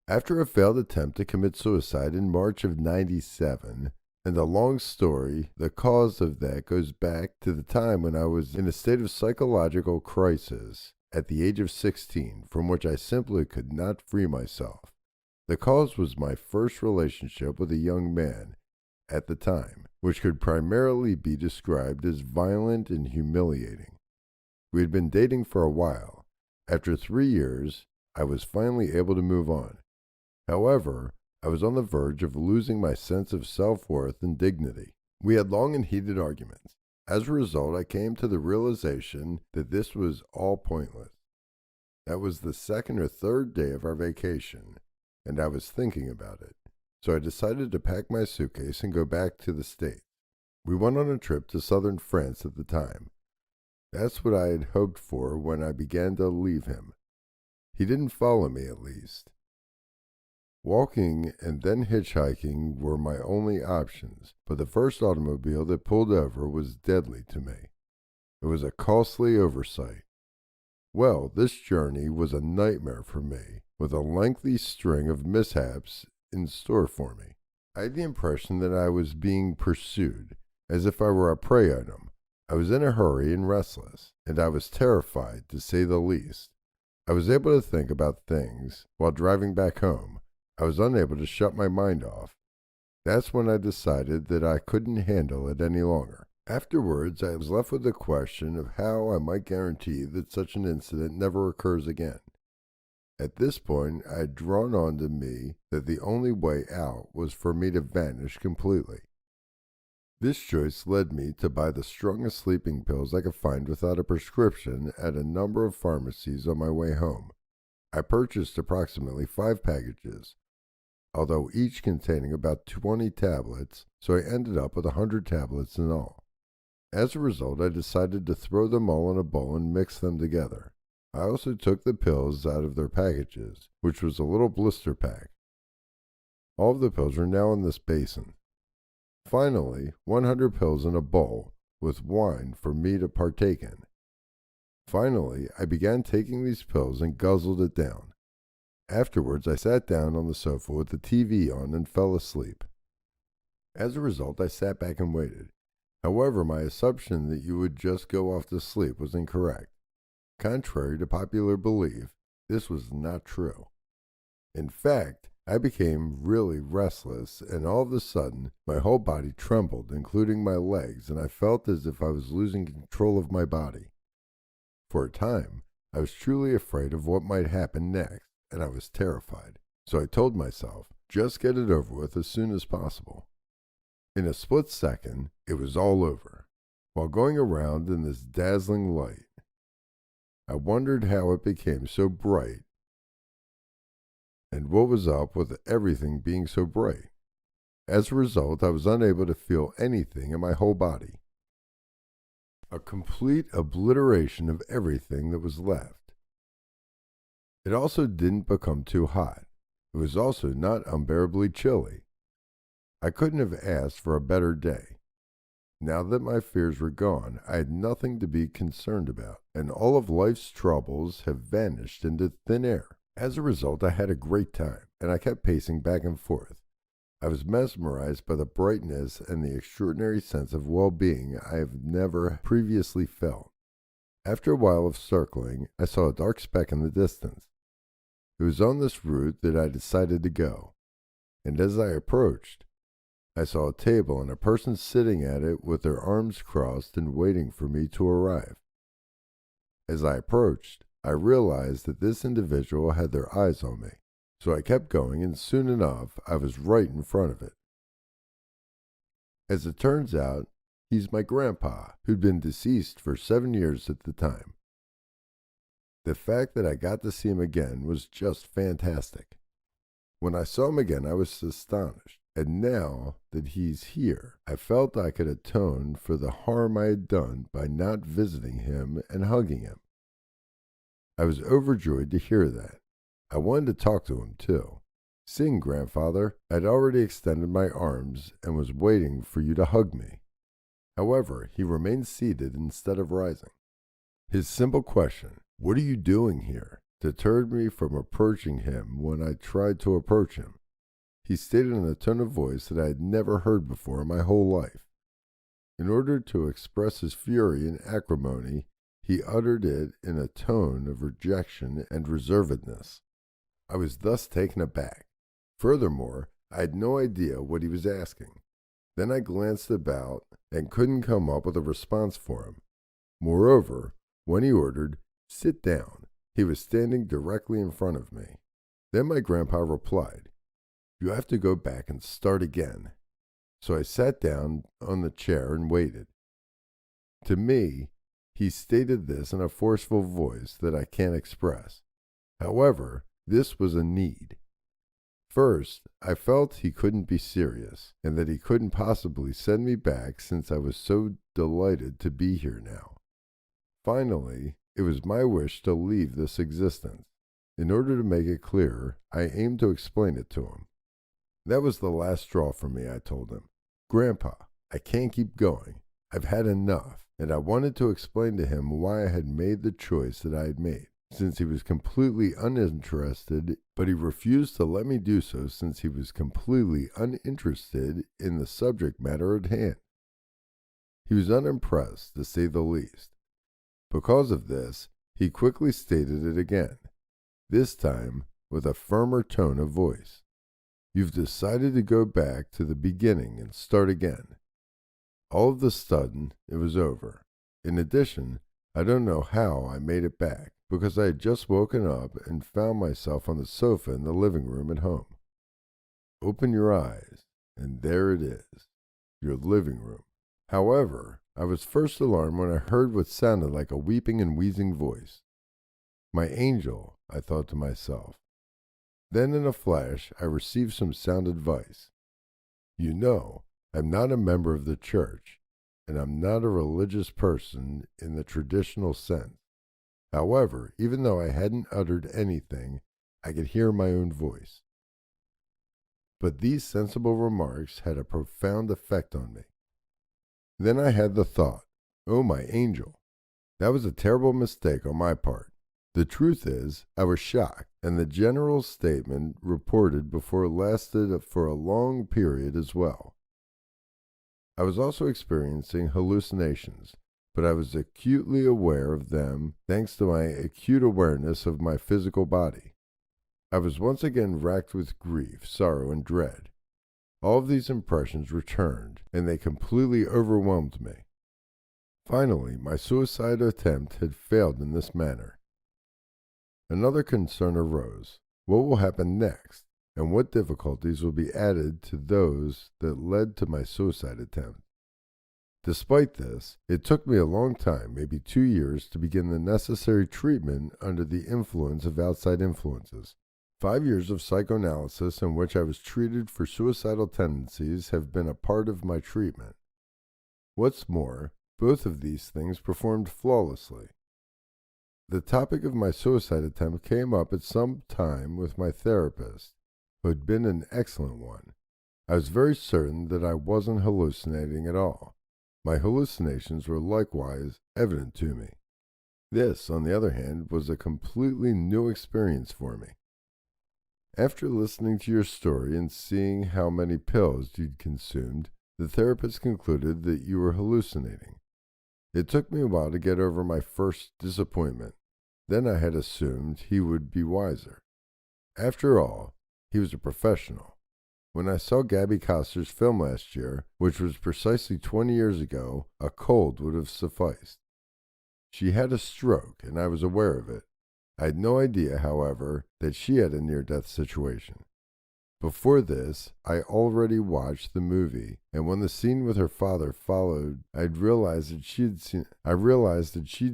After a failed attempt to commit suicide in March of '97, and a long story, the cause of that goes back to the time when I was in a state of psychological crisis at the age of 16, from which I simply could not free myself. The cause was my first relationship with a young man at the time, which could primarily be described as violent and humiliating. We had been dating for a while. After 3 years, I was finally able to move on. However, I was on the verge of losing my sense of self-worth and dignity. We had long and heated arguments. As a result, I came to the realization that this was all pointless. That was the second or third day of our vacation, and I was thinking about it. So I decided to pack my suitcase and go back to the States. We went on a trip to southern France at the time. That's what I had hoped for when I began to leave him. He didn't follow me, at least. Walking and then hitchhiking were my only options, but the first automobile that pulled over was deadly to me. It was a costly oversight. Well, this journey was a nightmare for me, with a lengthy string of mishaps in store for me. I had the impression that I was being pursued, as if I were a prey item. I was in a hurry and restless, and I was terrified, to say the least. I was able to think about things while driving back home. I was unable to shut my mind off. That's when I decided that I couldn't handle it any longer. Afterwards, I was left with the question of how I might guarantee that such an incident never occurs again. At this point, I had drawn on to me that the only way out was for me to vanish completely. This choice led me to buy the strongest sleeping pills I could find without a prescription at a number of pharmacies on my way home. I purchased approximately 5 packages, although each containing about 20 tablets, so I ended up with 100 tablets in all. As a result, I decided to throw them all in a bowl and mix them together. I also took the pills out of their packages, which was a little blister pack. All of the pills are now in this basin. Finally, 100 pills in a bowl, with wine for me to partake in. Finally, I began taking these pills and guzzled it down. Afterwards, I sat down on the sofa with the TV on and fell asleep. As a result, I sat back and waited. However, my assumption that you would just go off to sleep was incorrect. Contrary to popular belief, this was not true. In fact, I became really restless, and all of a sudden, my whole body trembled, including my legs, and I felt as if I was losing control of my body. For a time, I was truly afraid of what might happen next, and I was terrified. So I told myself, just get it over with as soon as possible. In a split second, it was all over. While going around in this dazzling light, I wondered how it became so bright, and what was up with everything being so bright. As a result, I was unable to feel anything in my whole body. A complete obliteration of everything that was left. It also didn't become too hot. It was also not unbearably chilly. I couldn't have asked for a better day. Now that my fears were gone, I had nothing to be concerned about, and all of life's troubles have vanished into thin air. As a result, I had a great time, and I kept pacing back and forth. I was mesmerized by the brightness and the extraordinary sense of well-being I have never previously felt. After a while of circling, I saw a dark speck in the distance. It was on this route that I decided to go, and as I approached, I saw a table and a person sitting at it with their arms crossed and waiting for me to arrive. As I approached, I realized that this individual had their eyes on me, so I kept going, and soon enough, I was right in front of it. As it turns out, he's my grandpa, who'd been deceased for 7 years at the time. The fact that I got to see him again was just fantastic. When I saw him again, I was astonished, and now that he's here, I felt I could atone for the harm I had done by not visiting him and hugging him. I was overjoyed to hear that. I wanted to talk to him, too. Seeing grandfather, I'd already extended my arms and was waiting for you to hug me. However, he remained seated instead of rising. His simple question, "What are you doing here?" deterred me from approaching him when I tried to approach him. He stated in a tone of voice that I had never heard before in my whole life. In order to express his fury and acrimony, he uttered it in a tone of rejection and reservedness. I was thus taken aback. Furthermore, I had no idea what he was asking. Then I glanced about and couldn't come up with a response for him. Moreover, when he ordered, "Sit down," he was standing directly in front of me. Then my grandpa replied, "You have to go back and start again." So I sat down on the chair and waited. To me, he stated this in a forceful voice that I can't express. However, this was a need. First, I felt he couldn't be serious, and that he couldn't possibly send me back since I was so delighted to be here now. Finally, it was my wish to leave this existence. In order to make it clearer, I aimed to explain it to him. That was the last straw for me, I told him. "Grandpa, I can't keep going. I've had enough," and I wanted to explain to him why I had made the choice that I had made, since he was completely uninterested, but he refused to let me do so since he was completely uninterested in the subject matter at hand. He was unimpressed, to say the least. Because of this, he quickly stated it again, this time with a firmer tone of voice. "You've decided to go back to the beginning and start again." All of a sudden, it was over. In addition, I don't know how I made it back, because I had just woken up and found myself on the sofa in the living room at home. Open your eyes, and there it is, your living room. However, I was first alarmed when I heard what sounded like a weeping and wheezing voice. My angel, I thought to myself. Then in a flash, I received some sound advice. You know, I'm not a member of the church, and I'm not a religious person in the traditional sense. However, even though I hadn't uttered anything, I could hear my own voice. But these sensible remarks had a profound effect on me. Then I had the thought, "Oh, my angel, that was a terrible mistake on my part." The truth is, I was shocked, and the general statement reported before lasted for a long period as well. I was also experiencing hallucinations, but I was acutely aware of them thanks to my acute awareness of my physical body. I was once again racked with grief, sorrow, and dread. All of these impressions returned, and they completely overwhelmed me. Finally, my suicide attempt had failed in this manner. Another concern arose. What will happen next, and what difficulties will be added to those that led to my suicide attempt? Despite this, it took me a long time, maybe 2 years, to begin the necessary treatment under the influence of outside influences. 5 years of psychoanalysis in which I was treated for suicidal tendencies have been a part of my treatment. What's more, both of these things performed flawlessly. The topic of my suicide attempt came up at some time with my therapist, who had been an excellent one. I was very certain that I wasn't hallucinating at all. My hallucinations were likewise evident to me. This, on the other hand, was a completely new experience for me. After listening to your story and seeing how many pills you'd consumed, the therapist concluded that you were hallucinating. It took me a while to get over my first disappointment. Then I had assumed he would be wiser. After all, he was a professional. When I saw Gabby Coster's film last year, which was precisely 20 years ago, a cold would have sufficed. She had a stroke, and I was aware of it. I had no idea, however, that she had a near-death situation. Before this, I already watched the movie, and when the scene with her father followed, I realized that she'd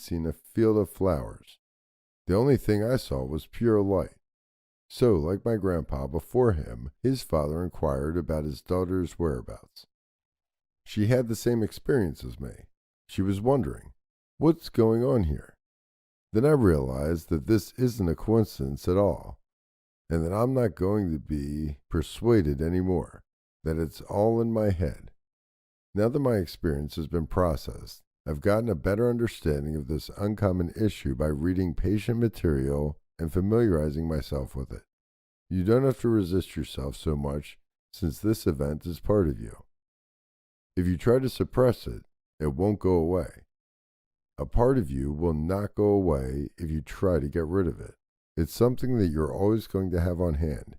seen a field of flowers. The only thing I saw was pure light. So, like my grandpa before him, his father inquired about his daughter's whereabouts. She had the same experience as me. She was wondering, what's going on here? Then I realized that this isn't a coincidence at all, and that I'm not going to be persuaded anymore, that it's all in my head. Now that my experience has been processed, I've gotten a better understanding of this uncommon issue by reading patient material and familiarizing myself with it. You don't have to resist yourself so much since this event is part of you. If you try to suppress it, it won't go away. A part of you will not go away if you try to get rid of it. It's something that you're always going to have on hand.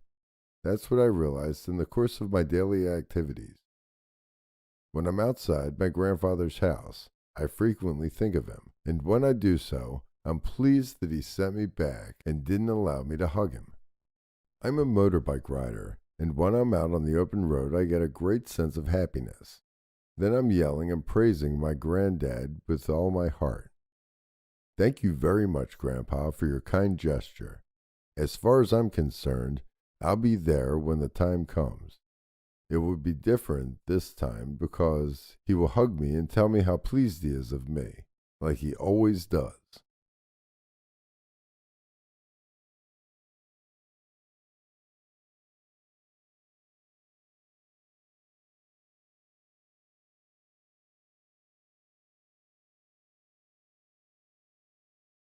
That's what I realized in the course of my daily activities. When I'm outside my grandfather's house, I frequently think of him, and when I do so, I'm pleased that he sent me back and didn't allow me to hug him. I'm a motorbike rider, and when I'm out on the open road, I get a great sense of happiness. Then I'm yelling and praising my granddad with all my heart. Thank you very much, Grandpa, for your kind gesture. As far as I'm concerned, I'll be there when the time comes. It will be different this time because he will hug me and tell me how pleased he is of me, like he always does.